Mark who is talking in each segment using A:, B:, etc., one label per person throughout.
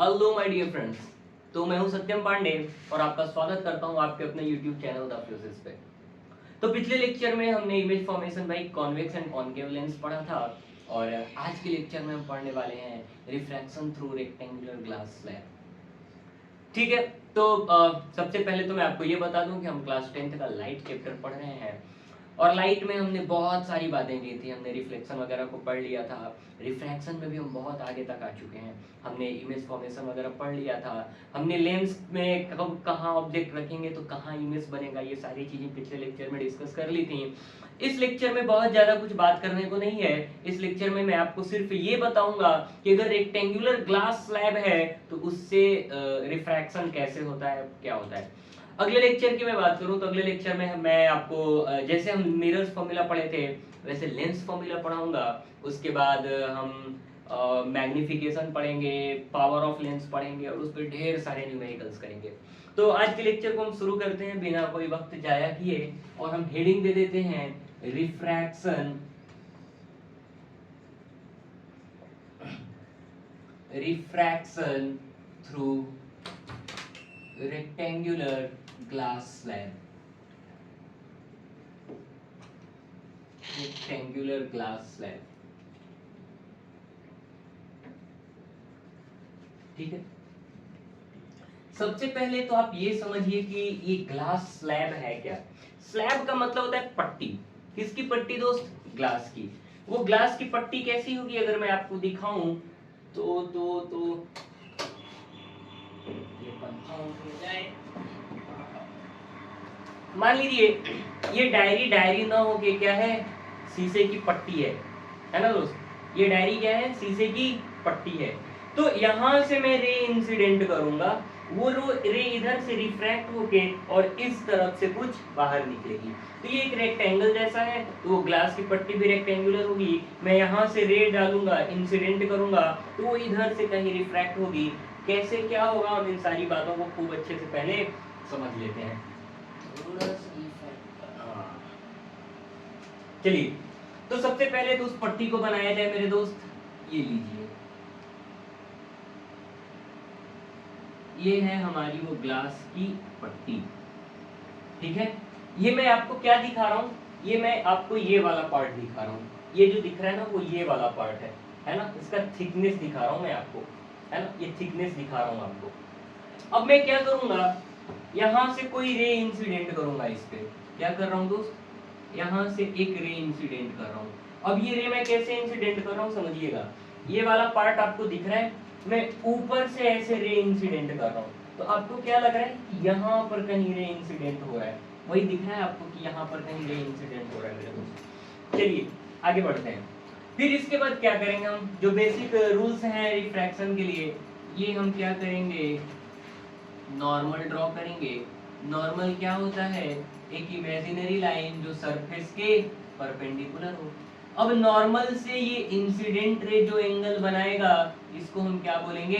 A: Hello my dear friends. तो मैं हूं सत्यम पांडे और आपका स्वागत करता हूं आपके अपने यूट्यूब चैनल द फ्यूसिस पे। तो पिछले लेक्चर में हमने image formation by convex and concave lens पढ़ा था और आज के लेक्चर में हम पढ़ने वाले हैं refraction through rectangular glass slab. ठीक है। तो सबसे पहले तो मैं आपको ये बता दूं कि हम क्लास 10th का लाइट चैप्टर पढ़ रहे हैं और लाइट में हमने बहुत सारी बातें की थी। हमने रिफ्लेक्शन वगैरह को पढ़ लिया था, रिफ्रैक्शन में भी हम बहुत आगे तक आ चुके हैं। हमने इमेज फॉर्मेशन वगैरह पढ़ लिया था, हमने लेंस में कब कहाँ ऑब्जेक्ट रखेंगे तो कहाँ इमेज बनेगा, ये सारी चीजें पिछले लेक्चर में डिस्कस कर ली थी। इस लेक्चर में बहुत ज्यादा कुछ बात करने को नहीं है। इस लेक्चर में मैं आपको सिर्फ ये बताऊंगा कि अगर रेक्टेंगुलर ग्लास स्लैब है तो उससे रिफ्रैक्शन कैसे होता है, क्या होता है। अगले लेक्चर की मैं बात करूं तो अगले लेक्चर में मैं आपको जैसे हम मिरर्स फॉर्मूला पढ़े थे वैसे लेंस फॉर्मूला पढ़ाऊंगा। उसके बाद हम मैग्निफिकेशन पढ़ेंगे, पावर ऑफ लेंस पढ़ेंगे और उस पर ढेर सारे न्यूमेरिकल्स करेंगे। तो आज के लेक्चर को हम शुरू करते हैं बिना कोई वक्त जाया किए और हम हेडिंग दे देते हैं refraction through rectangular glass slab. Rectangular glass slab, ठीक है। सबसे पहले तो आप ये समझिए कि ये ग्लास स्लैब है क्या। स्लैब का मतलब होता है पट्टी। किसकी पट्टी दोस्त? ग्लास की। वो ग्लास की पट्टी कैसी होगी अगर मैं आपको दिखाऊं तो ये पंखा हो जाए। मान लीजिए ये डायरी ना हो के क्या है, शीशे की पट्टी है ना दोस्त। ये डायरी क्या है? शीशे की पट्टी है। तो यहां से मैं रे इंसिडेंट करूंगा, वो रे इधर से रिफ्रैक्ट होके और इस तरफ से कुछ बाहर निकलेगी। तो ये एक रेक्टेंगल जैसा है, तो वो ग्लास की पट्टी भी रेक्टेंगुलर होगी। मैं यहाँ से रे डालूंगा, इंसिडेंट करूंगा तो वो इधर से कहीं रिफ्रैक्ट होगी। कैसे क्या होगा हम इन सारी बातों को खूब अच्छे से पहले समझ लेते हैं। चलिए, तो सबसे पहले तो उस पट्टी को बनाया जाए मेरे दोस्त। ये लीजिए, ये है हमारी वो ग्लास की पट्टी, ठीक है। ये मैं आपको क्या दिखा रहा हूँ, ये मैं आपको ये वाला पार्ट दिखा रहा हूँ। ये जो दिख रहा है ना वो ये वाला पार्ट है ना। इसका थिकनेस दिखा रहा हूँ मैं आपको, है ना। ये थिकनेस दिखा रहा हूँ आपको। अब मैं क्या करूंगा, यहां से कोई रे इंसिडेंट करूंगा इस पे। क्या कर रहा हूँ दोस्त? यहां से एक रे इंसिडेंट कर रहा हूँ। अब ये रे मैं कैसे इंसिडेंट कर रहा हूँ समझिएगा। ये वाला पार्ट आपको दिख रहा है, मैं ऊपर से ऐसे रे इंसिडेंट कर रहा हूँ। तो आपको क्या लग रहा है कि यहाँ पर कहीं रे इंसिडेंट हो रहा है। वही दिख रहा है आपको कि यहाँ पर कहीं रे इंसिडेंट हो रहा है मेरे दोस्त। चलिए आगे बढ़ते हैं। फिर इसके बाद क्या करेंगे हम, जो बेसिक रूल्स हैं रिफ्रैक्शन के लिए, ये हम क्या करेंगे, नॉर्मल ड्रॉ करेंगे। नॉर्मल क्या होता है? एक इमेजिनरी लाइन जो सरफेस के परपेंडिकुलर हो। अब नॉर्मल से ये इंसिडेंट रे जो एंगल बनाएगा इसको हम क्या बोलेंगे?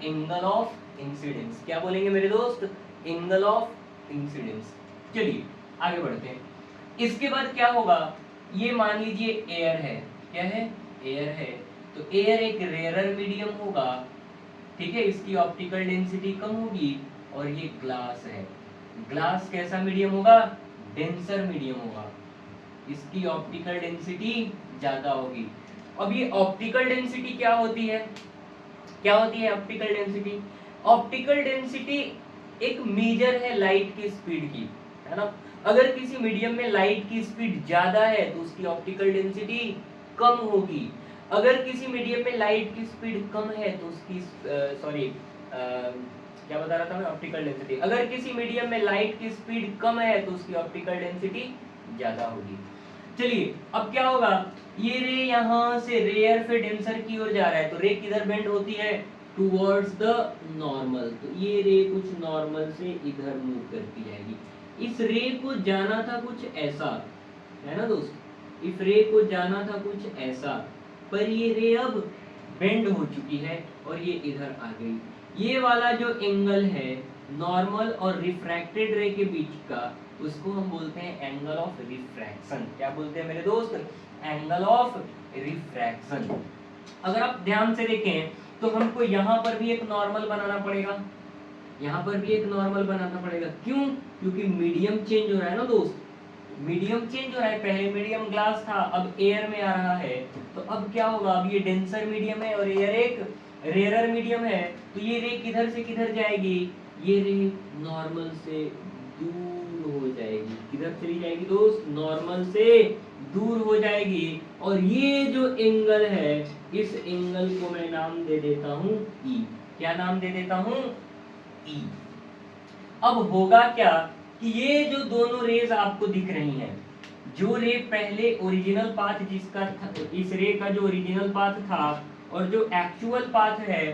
A: Angle of incidence. क्या बोलेंगे मेरे दोस्त? Angle of incidence. चलिए आगे बढ़ते हैं। इसके बाद क्या होगा, ये मान लीजिए एयर है। क्या है? एयर है। तो एयर एक रेयरर मीडियम होगा, ठीक है। इसकी ऑप्टिकल डेंसिटी कम होगी और ये ग्लास है। ग्लास कैसा मीडियम होगा? डेंसर मीडियम होगा। इसकी ऑप्टिकल डेंसिटी ज्यादा होगी। अब ये ऑप्टिकल डेंसिटी क्या होती है? क्या होती है ऑप्टिकल डेंसिटी? ऑप्टिकल डेंसिटी एक मेजर है लाइट की स्पीड की, है ना। अगर किसी मीडियम में लाइट की स्पीड ज्यादा है तो उसकी ऑप्टिकल डेंसिटी कम होगी। अगर किसी मीडियम में लाइट की स्पीड कम है तो उसकी क्या बता रहा था मैं, ऑप्टिकल डेंसिटी। अगर किसी मीडियम में लाइट की स्पीड कम है तो उसकी ऑप्टिकल डेंसिटी ज्यादा होगी। चलिए अब क्या होगा, ये रे यहाँ से रेयर से डेंसर की ओर जा रहा है तो रे किधर बेंड होती है? Towards the normal. तो ये रे कुछ नॉर्मल से इधर मूव करती जाएगी। इस रे को जाना था कुछ ऐसा, है ना दोस्त। इस रे को जाना था कुछ ऐसा, पर ये रे अब बेंड हो चुकी है और ये इधर आ गई। ये वाला जो एंगल है नॉर्मल और रिफ्रैक्टेड रे के बीच का, उसको हम बोलते हैं एंगल ऑफ रिफ्रैक्शन। क्या बोलते हैं मेरे दोस्त? Angle of refraction. अगर आप ध्यान से देखें तो हमको यहाँ पर भी एक नॉर्मल बनाना पड़ेगा, यहाँ पर भी एक नॉर्मल बनाना पड़ेगा। क्यों? क्योंकि मीडियम चेंज हो रहा है ना दोस्त, मीडियम चेंज हो रहा है। पहले मीडियम ग्लास था, अब एयर में आ रहा है, तो अब क्या होगा, अब ये डेंसर मीडियम है और एयर एक रेयर मीडियम है, तो ये रे किधर से किधर जाएगी, ये रे नॉर्मल से दूर हो जाएगी। किधर चली जाएगी दोस्त? नॉर्मल से दूर हो जाएगी। और ये जो एंगल है, इस एंगल को मैं नाम दे देता हूं ई। क्या नाम दे देता हूं? ई। अब होगा क्या कि ये जो दोनों रेज आपको दिख रही हैं, जो रे पहले ओरिजिनल पाथ जिसका था, इस रे का जो ओरिजिनल पाथ था और जो एक्चुअल पाथ है,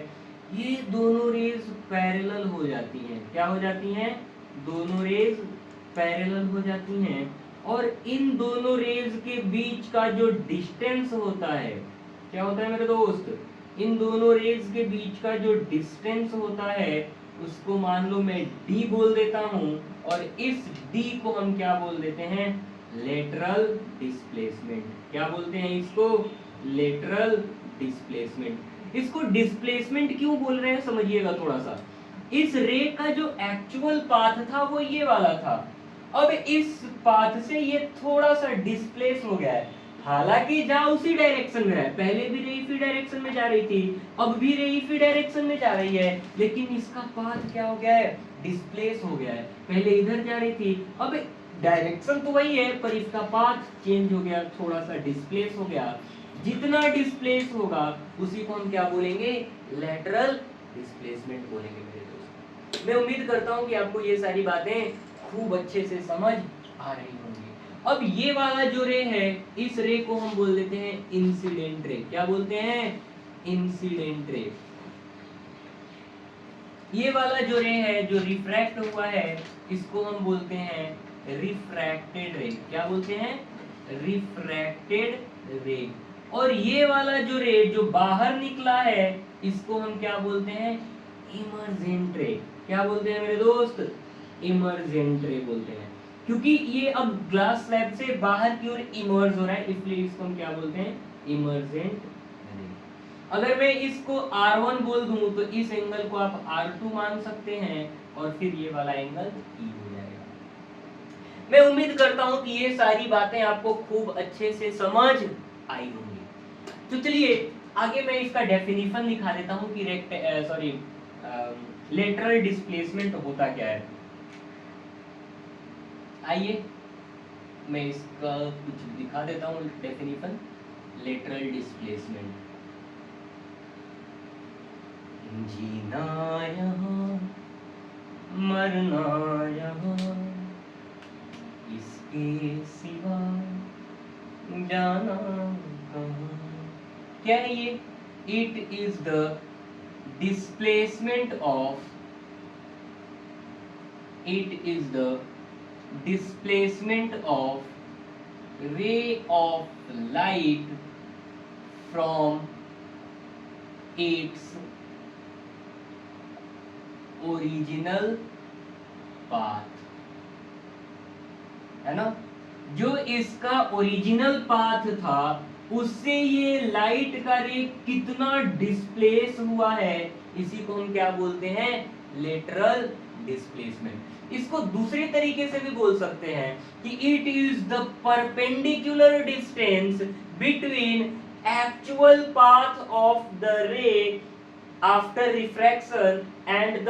A: ये दोनों रेज पैरेलल हो जाती हैं। क्या हो जाती हैं? दोनों रेज पैरेलल हो जाती हैं। और इन दोनों रेज के बीच का जो डिस्टेंस होता है, क्या होता है मेरे दोस्त? इन दोनों रेज के बीच का जो डिस्टेंस होता है, उसको मान लो मैं d बोल देता हूं, और इस d को हम क्या बोल देते हैं? Lateral displacement. क्या बोलते हैं इसको? Lateral displacement. इसको डिस्प्लेसमेंट क्यों बोल रहे हैं समझिएगा थोड़ा सा। इस रे का जो एक्चुअल पाथ था वो ये वाला था, अब इस पाथ से ये थोड़ा सा डिस्प्लेस हो गया है। हालांकि जा उसी डायरेक्शन में है, पहले भी रे इसी डायरेक्शन में जा रही थी, अब भी रे इसी डायरेक्शन में जा रही है, लेकिन इसका पाथ क्या हो गया है? डिस्प्लेस हो गया है। पहले इधर जा रही थी, अब डायरेक्शन तो वही है पर इसका पाथ चेंज हो गया, थोड़ा सा डिस्प्लेस हो गया। जितना डिस्प्लेस होगा उसी को हम क्या बोलेंगे? लेटरल डिस्प्लेसमेंट बोलेंगे मेरे दोस्त। मैं उम्मीद करता हूं कि आपको ये सारी बातें खूब अच्छे से समझ आ रही होंगी। अब ये वाला जो रे है, इस रे को हम बोल देते हैं इंसिडेंट रे। क्या बोलते हैं? Incident ray. ये वाला जो रे है, जो रिफ्रैक्ट हुआ है, इसको हम बोलते हैं रिफ्रैक्टेड रे। क्या बोलते हैं? रिफ्रैक्टेड रे। और ये वाला जो रे जो बाहर निकला है, इसको हम क्या बोलते हैं? इमर्जेंट रे। क्या बोलते हैं मेरे दोस्त? इमर्जेंट रे बोलते हैं, क्योंकि ये अब ग्लास स्लैब से बाहर की ओर इमर्ज हो रहा है, इसलिए इसको हम क्या बोलते हैं? इमर्जेंट रे। अगर मैं इसको R1 बोल दूं तो इस एंगल को आप R2 मान सकते हैं, और फिर ये वाला एंगल E हो जाएगा। मैं उम्मीद करता हूं कि ये सारी बातें आपको खूब अच्छे से समझ आई होंगी। तो चलिए आगे मैं इसका डेफिनेशन लिखा देता हूं कि लेटरल डिस्प्लेसमेंट होता क्या है। आइए मैं इसका कुछ दिखा देता हूं डेफिनेशन। लेटरल डिस्प्लेसमेंट, जीना यहाँ मरना यहाँ, इसके सिवा जाना कहाँ। क्या है ये? It is the displacement of, it is the displacement of ray of light from its original path, है ना? जो इसका ओरिजिनल पाथ था, उससे ये लाइट का रे कितना डिस्प्लेस हुआ है, इसी को हम क्या बोलते हैं? Lateral displacement. इसको दूसरे तरीके से भी बोल सकते हैं कि it is the perpendicular distance between actual path of the रे after refraction and the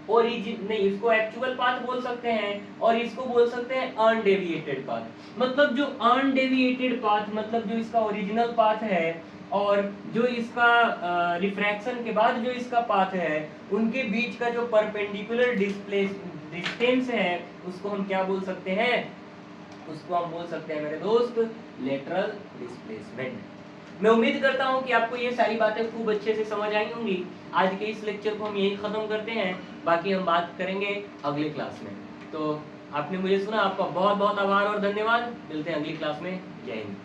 A: origin. नहीं, इसको एक्चुअल पाथ बोल सकते हैं और इसको बोल सकते हैं अनडेविएटेड पाथ। मतलब जो अनडेविएटेड पाथ, मतलब जो इसका ओरिजिनल पाथ है और जो इसका रिफ्रैक्शन के बाद जो इसका पाथ है, उनके बीच का जो परपेंडिकुलर डिस्टेंस है, उसको हम क्या बोल सकते हैं? उसको हम बोल सकते हैं मेरे दोस्त लेटरल डिस्प्लेसमेंट। मैं उम्मीद करता हूं कि आपको ये सारी बातें खूब अच्छे से समझ आई होंगी। आज के इस लेक्चर को हम यही खत्म करते हैं, बाकी हम बात करेंगे अगले क्लास में। तो आपने मुझे सुना, आपका बहुत बहुत आभार और धन्यवाद। मिलते हैं अगली क्लास में। जय हिंद।